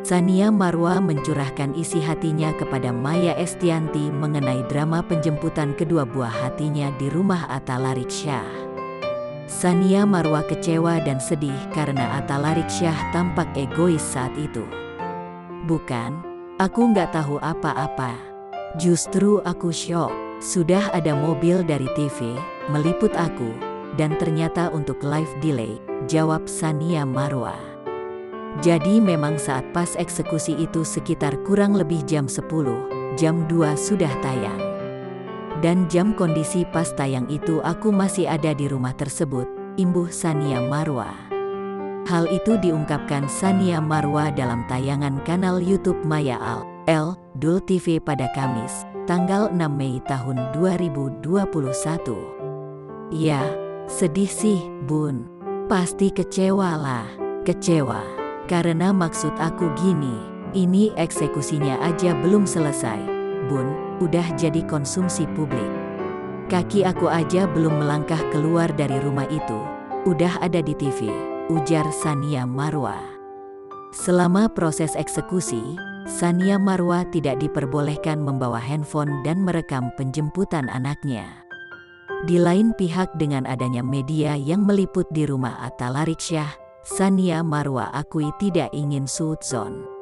Tsania Marwa mencurahkan isi hatinya kepada Maya Estianty mengenai drama penjemputan kedua buah hatinya di rumah Atta Larikssyah. Tsania Marwa kecewa dan sedih karena Atta Larikssyah tampak egois saat itu. "Bukan, aku nggak tahu apa-apa. Justru aku syok. Sudah ada mobil dari TV meliput aku, dan ternyata untuk live delay," jawab Tsania Marwa. Jadi memang saat pas eksekusi itu sekitar kurang lebih jam 10, jam 2 sudah tayang. Dan jam kondisi pas tayang itu aku masih ada di rumah tersebut, imbuh Tsania Marwa. Hal itu diungkapkan Tsania Marwa dalam tayangan kanal YouTube Maya Al-Dul TV pada Kamis, tanggal 6 Mei tahun 2021. "Ya, sedih sih, Bun. Pasti kecewa lah. Kecewa. Karena maksud aku gini, ini eksekusinya aja belum selesai, Bun, udah jadi konsumsi publik. Kaki aku aja belum melangkah keluar dari rumah itu, udah ada di TV," ujar Tsania Marwa. Selama proses eksekusi, Tsania Marwa tidak diperbolehkan membawa handphone dan merekam penjemputan anaknya. Di lain pihak, dengan adanya media yang meliput di rumah Atta Larikssyah, Tsania Marwa akui tidak ingin suudzon.